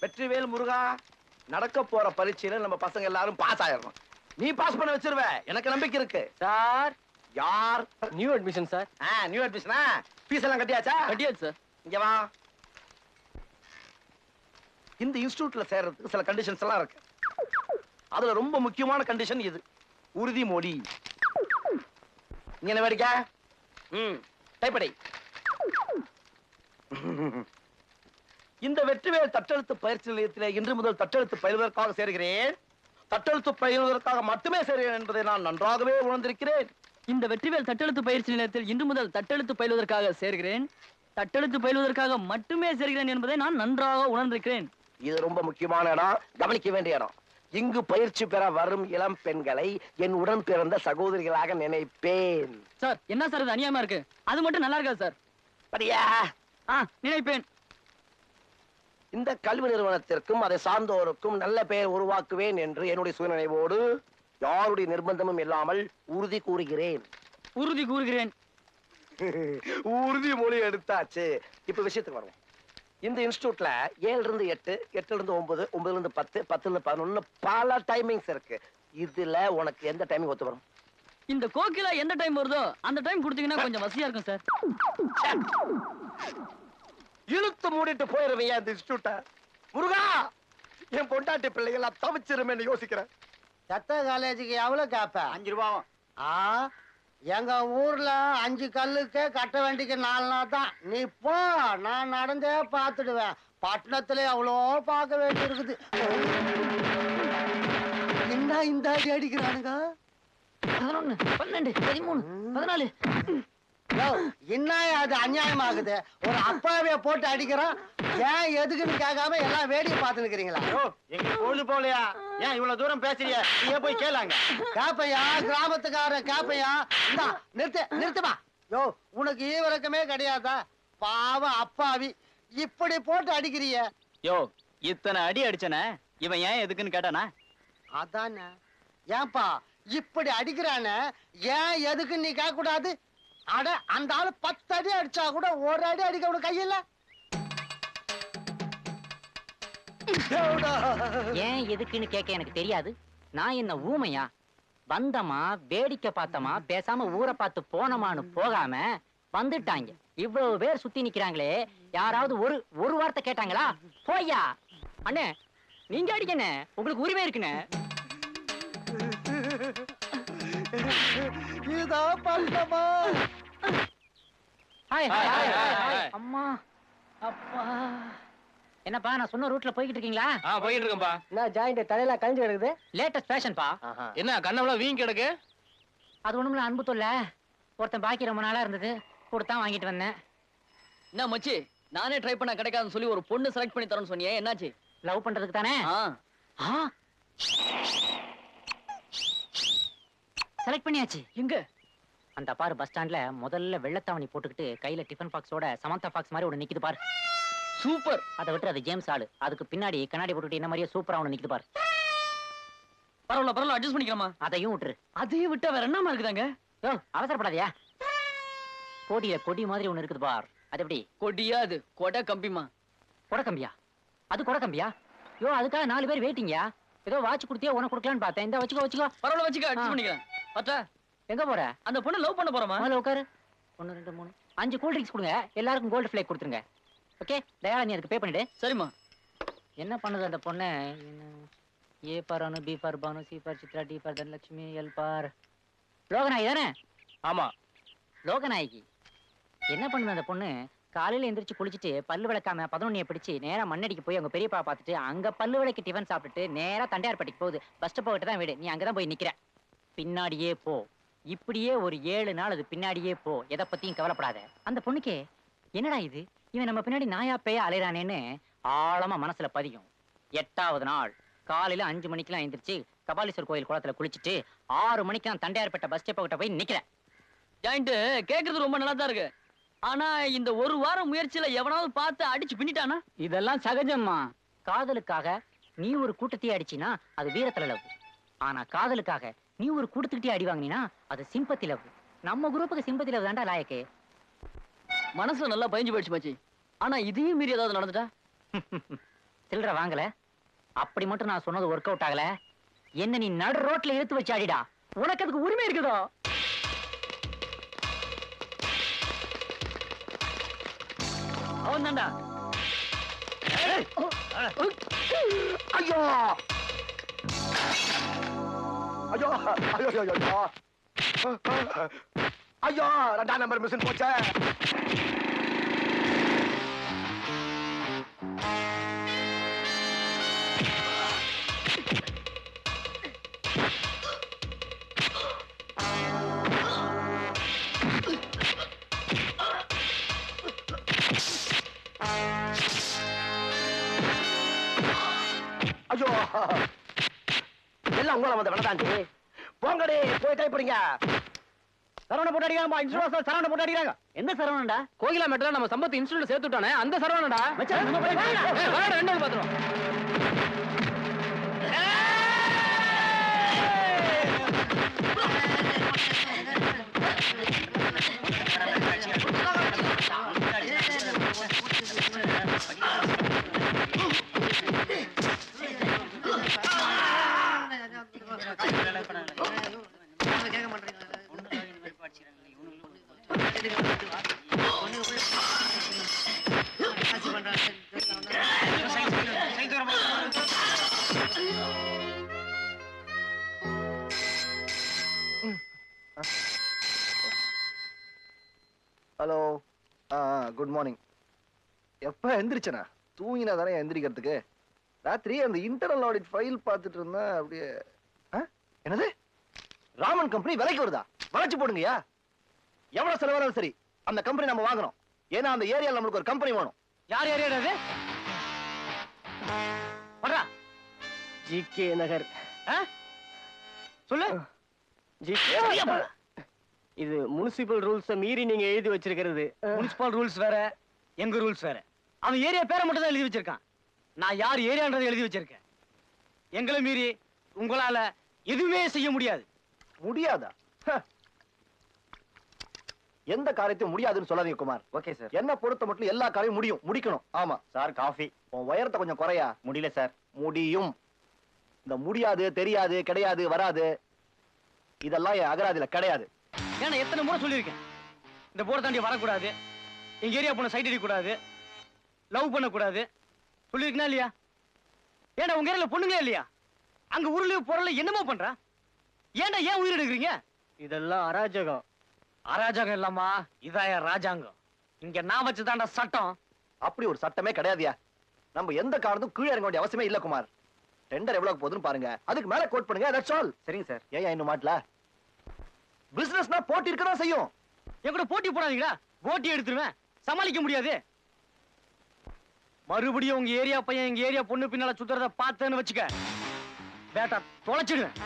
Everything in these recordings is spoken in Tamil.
வெற்றிவேல் முருகா, நடக்க போற பரீட்சையில நம்ம பசங்க எல்லாரும் பாஸ் ஆயிடணும். நீ பாஸ் பண்ண வச்சிருவ, எனக்கு நம்பிக்கை இருக்கு. சார், யார்? New admission sir. நியூ அட்மிஷனா? ஃபீஸ் எல்லாம் கட்டியாச்சா? கட்டியாச்சு சார். இங்க வா. இந்த இன்ஸ்டிடியூட்ல சேர்றதுக்கு சில கண்டிஷன்ஸ் எல்லாம் இருக்கு. அதுல ரொம்ப முக்கியமான கண்டிஷன் இது, உறுதிமொழி. இங்க என்ன வேடிக்கை? டைப்படை. இந்த வெற்றிவேல் தட்டெழுத்து பயிற்சி நிலையத்திலே இன்று முதல் தட்டெழுத்து பயிலுவதற்காக சேர்கிறேன். தட்டெழுத்து பயிலுவதற்காக மட்டுமே சேர்கிறேன் என்பதை நான் நன்றாகவே உணர்ந்திருக்கிறேன். இந்த வெற்றிவேல் தட்டெழுத்து பயிற்சி நிலையத்தில் இன்று முதல் தட்டெழுத்து பயிலுவதற்காக சேர்கிறேன். தட்டெழுத்து பயிலுவதற்காக மட்டுமே சேர்கிறேன் என்பதை நான் நன்றாக உணர்ந்திருக்கிறேன். இது ரொம்ப முக்கியமான இடம், கவனிக்க வேண்டிய இடம். இங்கு பயிற்சி பெற வரும் இளம் பெண்களை என் உடன் பிறந்த சகோதரிகளாக நினைப்பேன். சார், என்ன சார் இது அநியாயமா இருக்கு? அது மட்டும் நல்லா இருக்காது சார். படியா? நினைப்பேன். இந்த கல்வி நிறுவனத்திற்கும் அதை சார்ந்தோருக்கும் நல்ல பெயர் உருவாக்குவேன் என்று என்னுடைய சுயநினைவோடு யாருடைய நிர்பந்தமும் இல்லாமல் உறுதி கூறுகிறேன். உறுதி கூறுகிறேன். உறுதிமொழி எடுத்தாச்சு. இப்ப விஷயத்துக்கு வருவோம். இந்த இன்ஸ்டிடியூட்ல 7 இருந்து 8, 8 இருந்து 9, 9 இருந்து 10, 10 இருந்து 11 பல டைமிங்ஸ் இருக்கு. இதுல உனக்கு எந்த டைமிங் ஒத்து வரும்? இந்த கோக்கிலா எந்த டைம் வருதோ அந்த டைம் கொடுத்தீங்கன்னா கொஞ்சம் வசதியா இருக்கும் சார். இழுத்து மூடிட்டு போயிருவையா இந்த இன்ஸ்டிடியூட்ட? முருகா, என் பொண்டாட்டி பிள்ளைகள் தவிச்சிருமேன்னு யோசிக்கிறேன். சத்த காலேஜுக்கு எவ்வளவு கேப்ப? 5 ரூபாவும். எங்க ஊர்ல 5 கல்லுக்கு கட்ட வேண்டிக்கு 4 நாள் தான். நீ போ, நான் நடந்தே பாத்துடுவேன். பட்டணத்துல அவ்வளோ பார்க்க வேண்டி இருக்குது. என்ன இந்த அடி அடிக்கிறானுங்க? 11, 12, 13, 14. என்ன அது அநியாயமாகுது? ஒரு அப்பாவிய போட்டு அடிக்கிறான். ஏன் எதுக்குன்னு கேட்காம எல்லாம் வேடிக்கை பார்த்து நிக்கிறீங்களா? எங்க பொழுது போலையா? ஏன் இவ்வளவு தூரம் பேசுறிய? நீங்க போய் கேளாங்க. கேப்பையா, கிராமத்துக்கார கேப்பையா? இந்தா நிறுத்துமா. யோ, உனக்கு ஈவரக்கமே கிடையாதா? பாவம் அப்பாவி, இப்படி போட்டு அடிக்கிறிய. யோ, இத்தனை அடி அடிச்சன இவன் ஏன் எதுக்குன்னு கேட்டானா? அதானே. ஏன்பா இப்படி அடிக்கிறான, ஏன் எதுக்குன்னு நீ கேட்க கூடாது? அட, அந்த ஆளு 10 அடி அடிச்சா கூட 1 அடி அடிக்க உனக்கு கையில. ஏன் எதுக்குன்னு கேட்க எனக்கு தெரியாது. நான் என்ன ஊமையா? வந்தமா, வேடிக்கை பார்த்தமா, பேசாம ஊரை பார்த்து போனமான்னு போகாம வந்துட்டாங்க. இவ்வளவு பேர் சுத்தி நிக்கிறாங்களே, யாராவது ஒரு வார்த்தை கேட்டாங்களா? போய்யா அண்ணே, நீங்க அடிக்கண்ணே, உங்களுக்கு உரிமை இருக்குண்ணே. அம்மா, அப்பா. என்னப்பா, நான் சொன்ன ரூட்ல போய்கிட்டு இருக்கீங்களா? போயிட்டு இருக்கேன்பா. என்ன ஜாயிண்ட் தலையில கழிஞ்சு கிடக்குது? லேட்டஸ்ட் ஃபேஷன்பா. என்ன கண்ணவள வீங்கி கிடக்கு? அது ஒண்ணுமில்ல, அன்பு தொல்ல. ஒருத்தன் பாக்கி ரொம்ப நாளா இருந்தது, கொடுத்தான் வாங்கிட்டு வந்தேன். என்ன மச்சி, நானே ட்ரை பண்ண கிடைக்காதுன்னு சொல்லி ஒரு பொண்ணு செலக்ட் பண்ணி தரேன்னு சொன்னியே, என்னாச்சு? லவ் பண்றதுக்கு தானே. செலக்ட் பண்ணியாச்சு. எங்க? அந்த பாரு, பஸ் ஸ்டாண்ட்ல முதல்ல வெள்ளத்தாவணி போட்டுக்கிட்டு கையில டிஃபன் பாக்ஸோட சமந்தா பாக்ஸ் மாதிரி ஒண்ணு நிக்குது பாரு. சூப்பர். அதை விட்டு அது ஜேம்ஸ் ஆளு. அதுக்கு பின்னாடி கண்ணாடி போட்டுட்டு என்ன மாதிரியே சூப்பரா ஒண்ணு நிக்குது பாரு. பரவாயில்ல, அட்ஜஸ்ட் பண்ணிக்கலாமா? அதையும் விட்டுரு. அதையும் விட்டா வேற என்னமா இருக்குதாங்க? அவசரப்படாதியா. போடிய கொடி மாதிரி ஒண்ணு இருக்குது பார். அது எப்படி? கொடியா? அது கொடை கம்பிமா. கொடை கம்பியா? அது கொடை கம்பியா? அதுக்காக 4 பேர் வெயிட்டிங்கயா. ஏதோ வாட்ச் கொடுத்தியா, உனக்கு கொடுக்கலான்னு பார்த்தேன். இந்த வச்சுக்கோ. பரவாயில்ல, வச்சுக்க, அட்ஜஸ்ட் பண்ணிக்கலாம். பத்தா, எங்க போற? அந்த பொண்ணு லவ் பண்ண போறமா? உட்காரு. 1 2 3 5 கூல் ட்ரிங்க்ஸ் கொடுங்க. எல்லாருக்கும் கோல்டு ஃபிளேக் கொடுத்துருங்க. ஓகே, தயாரா நீ அதுக்கு பே பண்ணிடு. சரிம்மா. என்ன பண்ணுது அந்த பொண்ணு? A for Anu, B for Banu, C for Chitra, D for Dhanalakshmi, L for Loganayaki தானே? ஆமா, லோகநாயகி. என்ன பண்ணுது அந்த பொண்ணு? காலையில எந்திரிச்சு குளிச்சுட்டு பல்லு விளக்காம 11 பிடிச்சு நேரா மண்ணடிக்கு போய் அவங்க பெரியப்பா பார்த்துட்டு அங்க பல்லு விளக்கு டிஃபன் சாப்பிட்டுட்டு நேரா தண்டையார்பட்டிக்கு போகுது. பஸ் ஸ்டாப் கிட்ட தான் வீடு. நீ அங்கதான் போய் நிக்கிற. பின்னாடியே போ. இப்படியே ஒரு 7 நாள் அது பின்னாடியே போ. எதை பத்தியும் கவலைப்படாத. அந்த பொண்ணுக்கே என்னடா இது, இவன் நம்ம பின்னாடி நாயா பேய அலைறானேன்னு ஆழமா மனசுல பதியும். 8வது நாள் காலையில 5 மணிக்கெல்லாம் எந்திரிச்சு கபாலீஸ்வர் கோயில் குளத்துல குளிச்சுட்டு 6 மணிக்கு நான் தண்டையார்பட்ட பஸ் ஸ்டாப் கிட்ட போய் நிக்கிறேன். ஜாயிண்ட் கேக்குறது ரொம்ப நல்லா தான் இருக்கு. ஆனா இந்த ஒரு வாரம் முயற்சியில எவனாவது பார்த்து அடிச்சு பின்னிட்டானா? இதெல்லாம் சகஜம்மா. காதலுக்காக நீ ஒரு கூட்டத்தையே அடிச்சினா அது வீரத்துல லவ். ஆனா காதலுக்காக நீ ஒரு கூட்டத்துக்கிட்டே அடி வாங்கினா அது சிம்பத்தி லவ். நம்ம குரூப்புக்கு சிம்பத்தி லவ் தான்டா லாயக்கு. மனசுல நல்லா பயஞ்சு போயிடுச்சு மச்சி. ஆனா இதையும் மீறி ஏதாவது நடந்துட்டா? சில்லற வாங்கல. அப்படி மட்டும் நான் சொன்னது ஒர்க் அவுட் ஆகல. என்ன நீ நடு ரோட்ல இழுத்து வச்சு ஆடிடா. உனக்கு அதுக்கு உரிமை இருக்குதோ? அவன் தான்டா. ஐயோ ஐயோ ஐயோ ஐயோ ஐயோ 2ஆம் நம்பர் மிஷின் போச்சே. ஐயோ எல்லாம் உங்களை வந்து வேணதாண்டி. போங்கடி போய் டைப்பிடுங்க. சரவண போட்டு அடிக்கிறாங்க. இன்சூரன்ஸ் சரவண போட்டு அடிக்கிறாங்க. எந்த சரவணன்டா? கோகிலா மெட்ல நம்ம சம்பத் இன்ஸ்டியூட்ல சேர்த்து விட்டானே அந்த சரவணடா. ரெண்டு பாத்துறோம். ஹலோ. Good morning. எப்ப எந்திரிச்சனா? தூங்கினா தானே எந்திரிக்கிறதுக்கு. ராத்திரி அந்த இன்டர்னல் ஆடிட் ஃபைல் பார்த்துட்டு இருந்தேன். அப்படியே என்னது ராமன் கம்பெனி விலைக்கு வருதா? வளைச்சு போடுங்கயா. எவ்வளவு செலவானாலும் சரி அந்த கம்பெனி நம்ம வாங்கணும். ஏன்னா அந்த ஏரியால நம்மளுக்கு ஒரு கம்பெனி வேணும். யார் ஏரியா அது? வர்றா. ஜிகே நகர். சொல்லு. இது முனிசிபல் ரூல்ஸ் மீறி நீங்க எழுதி வச்சிருக்கிறது. முனிசிபல் ரூல்ஸ் வேற, எங்க ரூல்ஸ் வேற. அவன் ஏரியா பேரை மட்டும் தான் எழுதி வச்சிருக்கான். நான் யார் ஏரியான்றதை எழுதி வச்சிருக்கேன். எங்களை மீறி உங்களால எதுவுமே செய்ய முடியாது. முடியாதா? எந்த காரியத்தையும் முடியாதுன்னு சொல்லாதீங்க குமார். Okay sir. என்ன பொறுத்த மட்டும் எல்லா காரியம் முடியும், முடிக்கணும். ஆமா சார். காஃபி. உன் உயரத்தை கொஞ்சம் குறையா. முடியல சார். முடியும். இந்த முடியாது, தெரியாது, கிடையாது, வராது இதெல்லாம் என் அகராதியில கிடையாது. ஏன்னா எத்தனை முறை சொல்லியிருக்கேன் இந்த போர்டை தாண்டி வரக்கூடாது, எங்க ஏரியா பொண்ணு சைட் அடிக்கக்கூடாது, லவ் பண்ணக்கூடாது சொல்லியிருக்கா இல்லையா? ஏன்னா உங்க ஏரியால பொண்ணுங்களே இல்லையா? அங்க உருளையும் பொருளை என்னமோ பண்றா. ஏன்டா ஏன் உயிர் எடுக்கிறீங்க? இதெல்லாம் அராஜகம். அராஜகம் இல்லாமா இதாய ராஜாங்கம். இங்க நான் வச்சுதான்டா சட்டம். அப்படி ஒரு சட்டமே கிடையாதுயா. நம்ம எந்த காரணத்தும் கீழே இறங்க வேண்டிய அவசியமே இல்ல குமார். டெண்டர் எவ்வளவு போகுதுன்னு பாருங்க, அதுக்கு மேல கோட் பண்ணுங்க. That's all. சரிங்க சார். ஏன் இன்னும் மாட்டல? பிசினஸ்னா போட்டி இருக்கதான் செய்யும். என் கூட போட்டி போடாதீங்களா? போட்டி எடுத்துருவேன். சமாளிக்க முடியாது. மறுபடியும் உங்க ஏரியா பையன் எங்க ஏரியா பொண்ணு பின்னால சுத்துறத பார்த்தேன்னு வச்சுக்க, பேட்டா தொலைச்சிடுவேன்.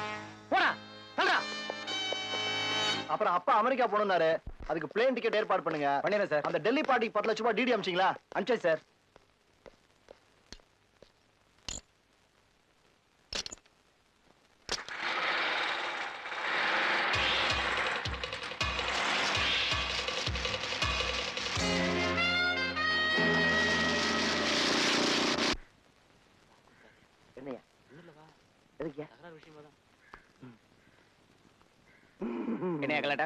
போடா தல்றா. அப்புறம் அப்பா அமெரிக்கா போனாரு, அதுக்கு பிளேன் டிக்கெட் ஏற்பாடு பண்ணுங்க. பண்ணிடுறேன் சார். அந்த டெல்லி பார்ட்டிக்கு 10 லட்சம் ரூபாய் டிடி அமிச்சிங்களா? அனுப்பிச்சேன் சார். என்னையா? எதுக்கியா? என்னையா கலாட்டா?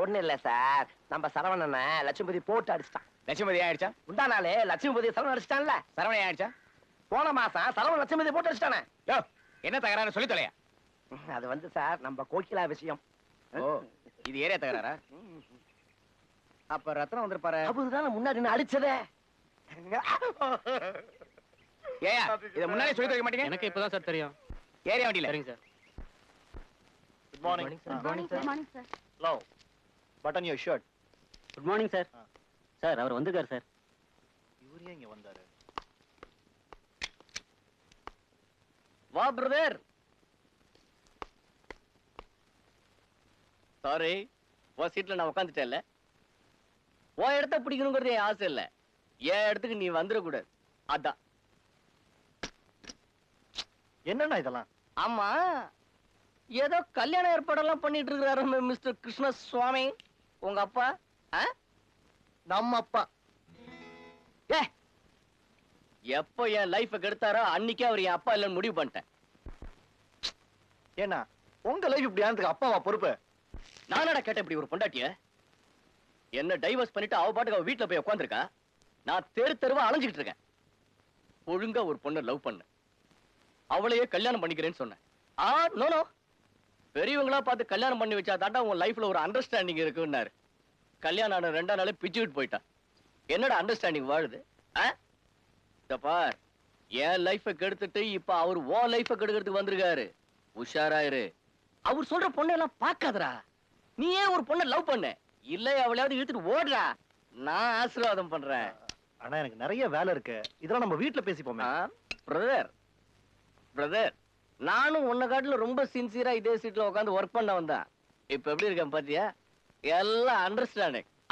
ஒண்ணு இல்ல சார். நம்ம சரவணனை லட்சுமதி போட்டு அடிச்சிட்டான். லட்சுமதி ஆயிடுச்சா? முந்தா நாளே லட்சுமதி சரவணன் அடிச்சிட்டான்ல. சரவணை ஆயிடுச்சா? போன மாசம் சரவணன் லட்சுமதி போட்டு அடிச்சிட்டானே. யோ என்ன தகராறு சொல்லி தொலையா? அது வந்து சார் நம்ம கோகிலா விஷயம். ஓ இது ஏரியா தகராறா? அப்ப ரத்னம் வந்திருப்பாரு. அவருதான் முன்னாடி நான் அடிச்சதே. ஏயா இத முன்னாடியே சொல்லி வைக்க மாட்டீங்க? எனக்கு இப்பதான் சார் தெரியும். ஏரியா வண்டியில. சரிங்க sir. Good morning. Good morning sir. Love button your shirt. Good morning sir. Sir அவர் வந்துருக்கார் சார். இவரே இங்க வந்தாரு. வா பிரதர். சாரி உன் சீட்ல நான் உட்காந்துட்டேன்ல. உன் இடத்த பிடிக்கணுங்கிறது என் ஆசை இல்ல. என் இடத்துக்கு நீ வந்துடக்கூடாது. அதான். என்னன்னா இதெல்லாம்? ஆமா ஏதோ கல்யாண ஏற்பாடெல்லாம் பண்ணிட்டு இருக்கிறாரு மிஸ்டர் கிருஷ்ண சுவாமி உங்க அப்பா. நம்ம அப்பா. ஏ எப்ப என் லைஃப கெடுத்தாரோ அன்னைக்கே அவர் என் அப்பா இல்லைன்னு முடிவு பண்ணிட்டேன். ஏன்னா உங்க லைஃப் இப்படி ஆனதுக்கு அப்பாவா பொறுப்பு? நானடா கேட்டேன் இப்படி ஒரு பொண்டாட்டிய. என்ன டைவர்ஸ் பண்ணிட்டு அவ பாட்டுக்கு அவ வீட்டுல போய் உட்காந்துருக்கா. நான் தெரு தெருவா அலைஞ்சுக்கிட்டு இருக்கேன். ஒழுங்கா ஒரு பொண்ணை லவ் பண்ண, அவளையே கல்யாணம் பண்ணிக்கிறேன்னு சொன்னேன். நோ பெரியவங்களா பார்த்து கல்யாணம் பண்ணி வச்சா தாண்டா உன் லைஃப்ல ஒரு அண்டர்ஸ்டாண்டிங் இருக்குன்னாரு. கல்யாணம் ஆன 2 நாளே பிச்சுக்கிட்டு போயிட்டான். என்னடா அண்டர்ஸ்டாண்டிங் வாழுது? பார், என் லைஃப கெடுத்துட்டு இப்ப அவர் உன் லைஃப கெடுக்கிறதுக்கு வந்திருக்காரு. உஷாராயிரு. அவர் சொல்ற பொண்ணெல்லாம் பார்க்காதடா. நீ ஏன் ஒரு பொண்ணை லவ் பண்ண? இல்ல அவளையாவது இழுத்துட்டு ஓடுறா. நான் ஆசீர்வாதம் பண்றேன். ஆனா எனக்கு நிறைய வேலை இருக்கு. இதெல்லாம் நம்ம வீட்டுல பேசிப்போமே. பிரதர், நானும் உன்னை காட்டுல ரொம்ப சின்சியரா இதே சீட்ல உட்காந்து ஒர்க் பண்ண வந்தேன். இப்ப எப்படி இருக்கேன் பாத்தியா? எல்லாம்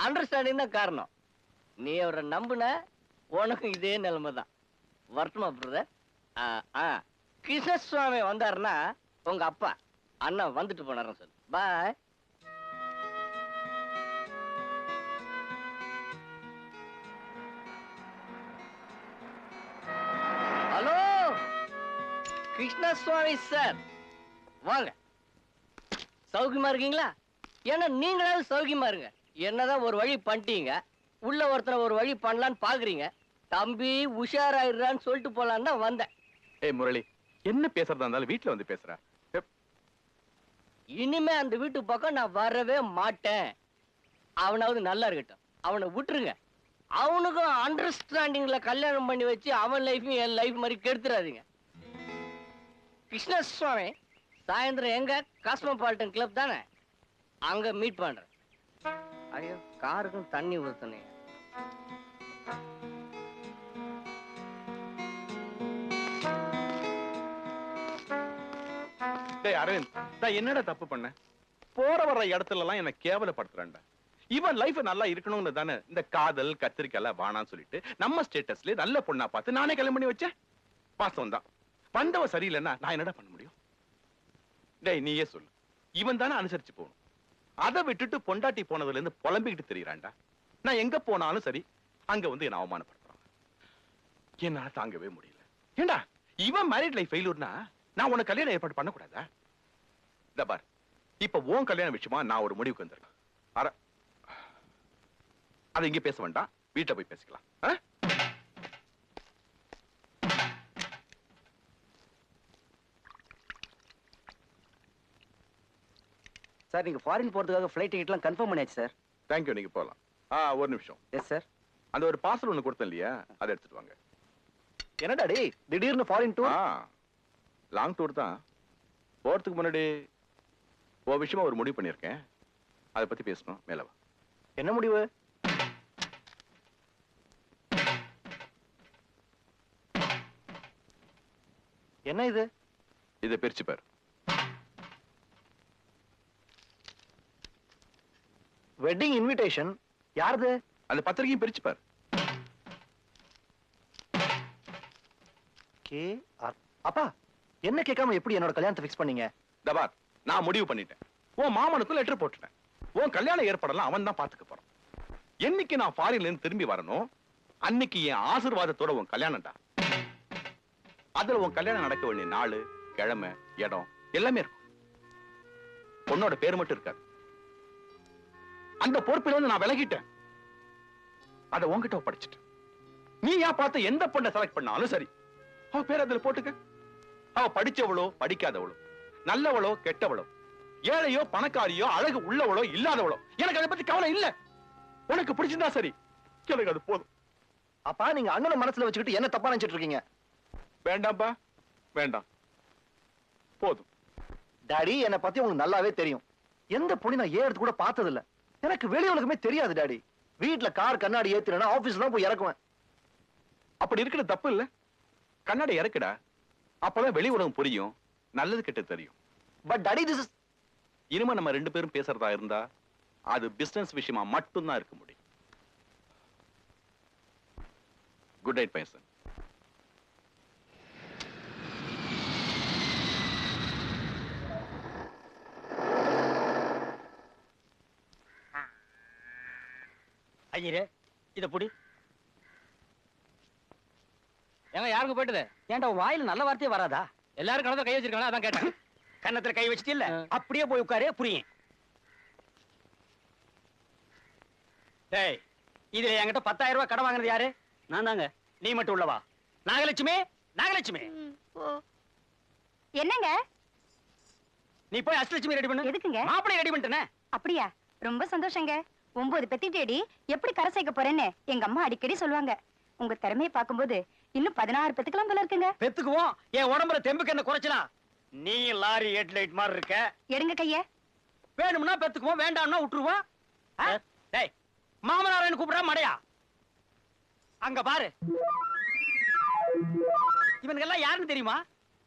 அண்டர்ஸ்டாண்டிங் தான் காரணம். நீ அவரை நம்புன, உனக்கு இதே நிலைமை தான். வரட்டுமா பிரதர்? கிருஷ்ணசுவாமி வந்தாருன்னா உங்க அப்பா அண்ணா வந்துட்டு போனாரு சொல்லு. பாய். ஹலோ கிருஷ்ணசுவாமி சார், வாங்க. சௌக்கியமா இருக்கீங்களா? ஏன்னா நீங்களாவது சௌக்கியமா இருங்க. என்னதான் ஒரு வழி பண்ணிட்டீங்க, உள்ள ஒருத்தனை ஒரு வழி பண்ணலான்னு பாக்குறீங்க. தம்பி உஷாராயிடுறான்னு சொல்லிட்டு போலான்னு தான் வந்தேன். ஏய் முரளி, என்ன பேசுறதா இருந்தாலும் வீட்டுல வந்து பேசுற. இனிமே அந்த வீட்டு பக்கம் நான் வரவே மாட்டேன். அவனாவது நல்லா இருக்கட்டும், அவனை விட்டுருங்க. அவனுக்கும் அண்டர்ஸ்டாண்டிங்ல கல்யாணம் பண்ணி வச்சு அவன் லைஃபையும் என் லைஃப் மாதிரி கெடுத்துறாதீங்க. கிருஷ்ணசுவாமி சாயந்தரம் எங்க காஸ்மோபாலிட்டன் கிளப் தானே, அங்க மீட் பண்றேன். ஐயோ, காருக்கும் தண்ணி ஊத்தணும். டேய் அரவிந்த், நான் என்னடா தப்பு பண்ண? போற வர்ற இடத்துல எல்லாம் என்ன கேவலப்படுத்துறான்டா. இவன் லைஃப் நல்லா இருக்கணும்னு தானே இந்த காதல் கத்திரிக்காய் வானான்னு சொல்லிட்டு நம்ம ஸ்டேட்டஸ்ல நல்ல பொண்ணா பார்த்து நானே கல்யாணம் பண்ணி வச்சேன். பாசம் தான். வந்தவ சரியில்லைன்னா நான் என்னடா பண்ண முடியும்? டேய் நீயே சொல்லு, இவன் தானே அனுசரிச்சு போகணும். அதை விட்டுட்டு பொண்டாட்டி போனதுல இருந்து புலம்பிக்கிட்டு தெரியுறான்டா. நான் எங்க போனாலும் சரி அங்க வந்து என்ன அவமானப்படுத்துறான். என்னால தாங்கவே முடியல. ஏண்டா இவன் மேரிட் லைஃப் ஃபெயிலூர்னா நான் உனக்கு கல்யாணம் ஏற்பாடு பண்ணக்கூடாதா? இந்த பார், இப்ப உன் கல்யாண விஷயமா நான் ஒரு முடிவுக்கு வந்திருக்கேன். அதை இங்க பேச வேண்டாம், வீட்டை போய் பேசிக்கலாம். சார், நீங்க ஃபாரின் போறதுக்காக ஃளைட் டிக்கெட்லாம் கன்ஃபார்ம் பண்ணியாச்சு சார். தேங்க்யூ, நீங்க போலாம். ஒரு நிமிஷம். Yes sir. அந்த ஒரு பார்சல் ஒண்ணு கொடுத்தேன் இல்லையா, அதை எடுத்துட்டு வாங்க. என்னடா டேய் திடீர்னு ஃபாரின் டூர்? லாங் டூர் தான். போறதுக்கு முன்னாடி விஷயமா ஒரு முடிவு பண்ணிருக்கேன். அதை பத்தி பேசணும். மேல வா. என்ன முடிவு? என்ன இது? இதை பிரிச்சு பாரு. Wedding invitation. யாருது? அந்த பத்திரிகையும் பிரிச்சு பாரு. அப்பா, என்ன கேட்காம எப்படி என்னோட கல்யாணத்தை ஃபிக்ஸ் பண்ணீங்க? தபார், நான் முடிவு பண்ணிட்டேன். உன் மாமனுக்கு லெட்டர் போட்டுட்டேன். உன் கல்யாணம் ஏற்படலாம் அவன் தான் பாத்துக்க போறான். என்னைக்கு நான் ஃபாரின்ல இருந்து திரும்பி வரணும் அன்னைக்கு என் ஆசீர்வாதத்தோட உன் கல்யாணம்டா. அதுல உன் கல்யாணம் நடக்க வேண்டிய நாள், கிழமை, இடம் எல்லாமே இருக்கும். பொண்ணோட பேர் மட்டும் இருக்காது. அந்த பொறுப்பில வந்து நான் விலகிட்டேன். அதை உன்கிட்ட படிச்சுட்டேன். நீ ஏன் பார்த்து எந்த பொண்ணை செலக்ட் பண்ணாலும் சரி, அவ பேர் அதுல போட்டுக்க. அவ படிச்சவளோ படிக்காதவளோ, நல்லவளோ கெட்டவளோ, ஏழையோ பணக்காரியோ, அழகு உள்ளவளோ இல்லாதவளோ, எனக்கு அதை பத்தி கவலை இல்ல. உனக்கு பிடிச்சிருந்தா சரி, எனக்கு அது போதும். அப்பா, நீங்க அண்ணனை மனசுல வச்சுக்கிட்டு என்ன தப்பா நினைச்சிட்டு இருக்கீங்க? வேண்டாம்பா, வேண்டாம், போதும். டாடி, என்னை பத்தி உங்களுக்கு நல்லாவே தெரியும். எந்த பொண்ணி நான் எடுத்து கூட பார்த்தது இல்ல. எனக்கு வெளி உலகமே தெரியாது டாடி. வீட்டுல கார் கண்ணாடி ஏத்துறேன்னா ஆபீஸ்ல தான் போய் இறக்குவேன். அப்படி இருக்கிற தப்பு இல்ல. கண்ணாடி இறக்குடா, அப்பதான் வெளி உலகம் புரியும், நல்லது கெட்ட தெரியும். பட் டாடி, திஸ் இஸ் இனிமே நம்ம 2 பேரும் பேசுறதா இருந்தா அது பிசினஸ் விஷயமா மட்டும்தான் இருக்க முடியும். Good night Bison. ஐயரே, இத புடி. ஏங்க யாருக்கு போயிட்டுது? ஏன்டா உன் வாயில நல்ல வார்த்தையே வராதா? எல்லாரும் கணத்துல கை வச்சிருக்காங்க, அதான் கேட்டேன். கன்னத்துல கை வச்சிட்டு இல்ல அப்படியே போய் உட்காரு புரியும். டேய், இதுல என்கிட்ட 10,000 ரூபாய் கடன் வாங்குனது யாரு? நான் தாங்க. நீ மட்டும் உள்ளவா? நாகலட்சுமி, நாகலட்சுமி, என்னங்க? நீ போய் அஷ்டலட்சுமி ரெடி பண்ணு. எதுக்குங்க? மாப்பிளை ரெடி பண்ணிட்டேனே. அப்படியா? ரொம்ப சந்தோஷங்க. 9 பெத்திட்டேடி எப்படி கரை சேர்க்க போறேன்னு எங்க அம்மா அடிக்கடி சொல்லுவாங்க. உங்க திறமையை பார்க்கும்போது இன்னும் 16 பெத்துக்கலாம் போல இருக்குங்க. பெத்துக்குவோம். என் உடம்புல தெம்புக்கு என்ன குறைச்சலாம்? நீ லாரி ஹெட்லைட் மாதிரி இருக்க. எடுங்க கைய. வேணும்னா பெத்துக்குவோம், வேண்டாம்னா விட்டுருவோம். டேய், மாமனாரன்னு கூப்பிடுறா மடையா? அங்க பாரு. இவனுங்க எல்லாம் யாருன்னு தெரியுமா?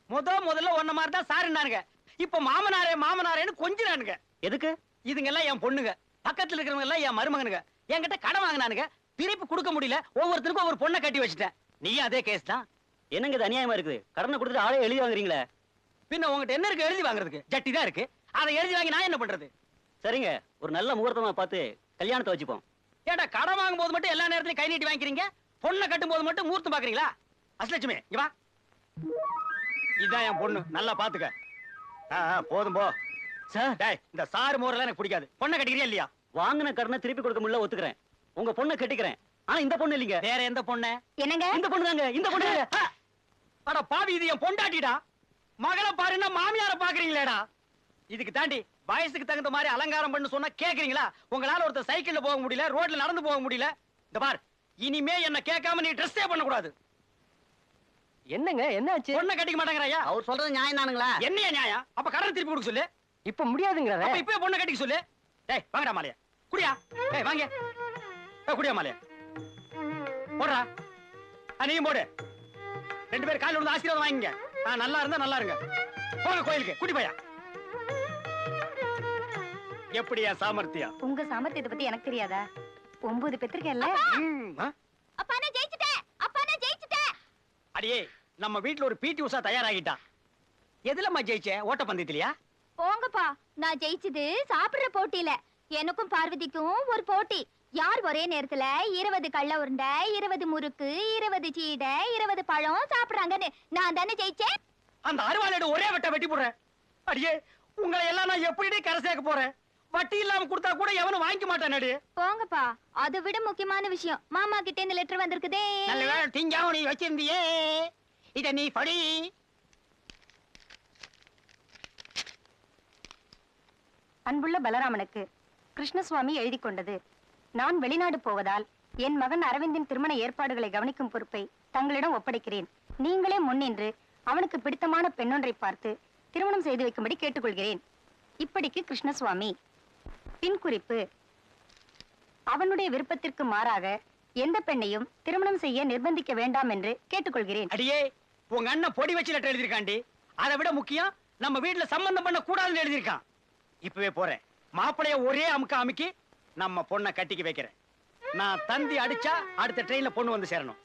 முதல்ல ஒன்ன மாதிரி தான் சாருன்னானுங்க. இப்ப மாமனாரே மாமனாரேன்னு கொஞ்சினானுங்க. எதுக்கு? இதுங்க எல்லாம் என் பொண்ணுங்க. பக்கத்துல இருக்கிறவங்க எல்லாம் என் மருமகனுங்க. என்கிட்ட கடன் வாங்கினானுங்க. திருப்பி கொடுக்க முடியல. ஒவ்வொருத்தருக்கும் ஒவ்வொரு பொண்ணை கட்டி வச்சுட்டேன். நீயும் அதே கேஸ் தான். என்னங்க இது அநியாயமா இருக்குது? கடனை கொடுத்துட்டு ஆளே எழுதி வாங்குறீங்களே. பின்ன உங்ககிட்ட என்ன இருக்கு எழுதி வாங்குறதுக்கு? ஜட்டி தான் இருக்கு. அதை எழுதி வாங்கி நான் என்ன பண்றது? சரிங்க, ஒரு நல்ல முகூர்த்தமா பார்த்து கல்யாணத்தை வச்சுப்போம். ஏன்டா கடன் வாங்கும் போது மட்டும் எல்லா நேரத்திலும் கை நீட்டி வாங்கிக்கிறீங்க, பொண்ணை கட்டும் போது மட்டும் மூர்த்தம் பாக்குறீங்களா? அஷ்டலட்சுமி இங்க வா. இதான் என் பொண்ணு, நல்லா பாத்துக்க. போதும் போ. சார், டேய், இந்த சாறு மோரெல்லாம் எனக்கு பிடிக்காது. பொண்ணை கட்டிக்கிறியா இல்லையா? வாங்கின கடனை திருப்பி கொடுக்க முடியல, ஒத்துக்கிறேன். உங்க பொண்ணை கட்டிக்கிறேன். ஆனா இந்த பொண்ணு இல்லைங்க. வேற எந்த பொண்ணு? என்னங்க? இந்த பொண்ணு தாங்க, இந்த பொண்ணு. அட பாவி, இது என் பொண்டாட்டிடா. மகளை பாருன்னா மாமியார பாக்குறீங்களேடா. இதுக்கு தாண்டி வயசுக்கு தகுந்த மாதிரி அலங்காரம் பண்ணு சொன்னா கேக்குறீங்களா? உங்களால ஒருத்தர் சைக்கிள்ல போக முடியல, ரோட்ல நடந்து போக முடியல. இந்த பார், இனிமே என்ன கேட்காம நீ ட்ரெஸ்ஸே பண்ண கூடாது. என்னங்க, என்னாச்சு? பொண்ணை கட்டிக்க மாட்டேங்கறாயா? அவர் சொல்றது நியாயம் தானுங்களா? என்னையா நியாயம்? அப்ப கடன் திருப்பி கொடுக்க சொல்லு. இப்ப முடியாதுங்கறத. அப்ப இப்பவே பொண்ணை கட்டிக்க சொல்லு. டேய் வாங்கடா மாலையா. குடியா. டேய் வாங்க. குடியா மாலையா. போடுறா. நீயும் போடு. 2 பேர் காலையில வந்து ஆசீர்வாதம் வாங்கிங்க. நல்லா இருந்தா நல்லா இருங்க. போங்க கோயிலுக்கு. குடி போயா. எப்படியா சாமர்த்தியம்? உங்க சாமர்த்தியத்தை பத்தி எனக்கு தெரியாதா? 9 பெத்திருக்கேன்ல. அப்பா நான் ஜெயிச்சிட்டேன். அப்பா நான் ஜெயிச்சிட்டேன். அடியே, நம்ம வீட்ல ஒரு பிடி உஷா தயாராகிட்டா. எதுலம்மா ஜெயிச்ச? ஓட்டப்பந்தயத்திலயா? போங்கப்பா, நான் ஜெயிச்சது சாப்பிடுற போட்டியில. எனக்கும் பார்வதிக்கும் ஒரு போட்டி. யார் ஒரே நேரத்துல 20 கள்ள உருண்டை, 20 முறுக்கு, 20 சீடை, 20 பழம் சாப்பிடுறாங்கன்னு நான் தானே ஜெயிச்சேன். அந்த அருவாளோட ஒரே வெட்ட வெட்டி போடுறேன். அடியே, உங்களை எல்லாம் நான் எப்படி கரை சேர்க்க போறேன்? வட்டி இல்லாம கொடுத்தா கூட எவனும் வாங்கிக்க மாட்டான். அடி போங்கப்பா, அதை விட முக்கியமான விஷயம், மாமா கிட்ட இந்த லெட்டர் வந்திருக்குதே. நல்ல வேளை திங்காவும் நீ வச்சிருந்தியே. இத நீ படி. அன்புள்ள பலராமனுக்கு கிருஷ்ணசுவாமி எழுதி கொண்டது. நான் வெளிநாடு போவதால் என் மகன் அரவிந்தின் திருமண ஏற்பாடுகளை கவனிக்கும் பொறுப்பை தங்களிடம் ஒப்படைக்கிறேன். நீங்களே முன்னின்று அவனுக்கு பிடித்தமான பெண்ணொன்றை பார்த்து திருமணம் செய்து வைக்கும்படி கேட்டுக்கொள்கிறேன். இப்படிக்கு கிருஷ்ணசுவாமி. பின் குறிப்பு: அவனுடைய விருப்பத்திற்கு மாறாக எந்த பெண்ணையும் திருமணம் செய்ய நிர்பந்திக்க வேண்டாம் என்று கேட்டுக்கொள்கிறேன். அடியே, உங்க அண்ணன் பொடி வச்சு லெட்டர் எழுதிருக்காண்டி. அதை விட முக்கியம், நம்ம வீட்டுல சம்பந்தம் பண்ண கூடாதுன்னு எழுதிருக்கான். இப்பவே போறேன். மாப்பிளைய ஒரே அமுக்க அமுக்கி நம்ம பொண்ணை கட்டிக்க வைக்கிறேன். நான் தந்தி அடிச்சா அடுத்த ட்ரெயின்ல பொண்ணு வந்து சேரணும்.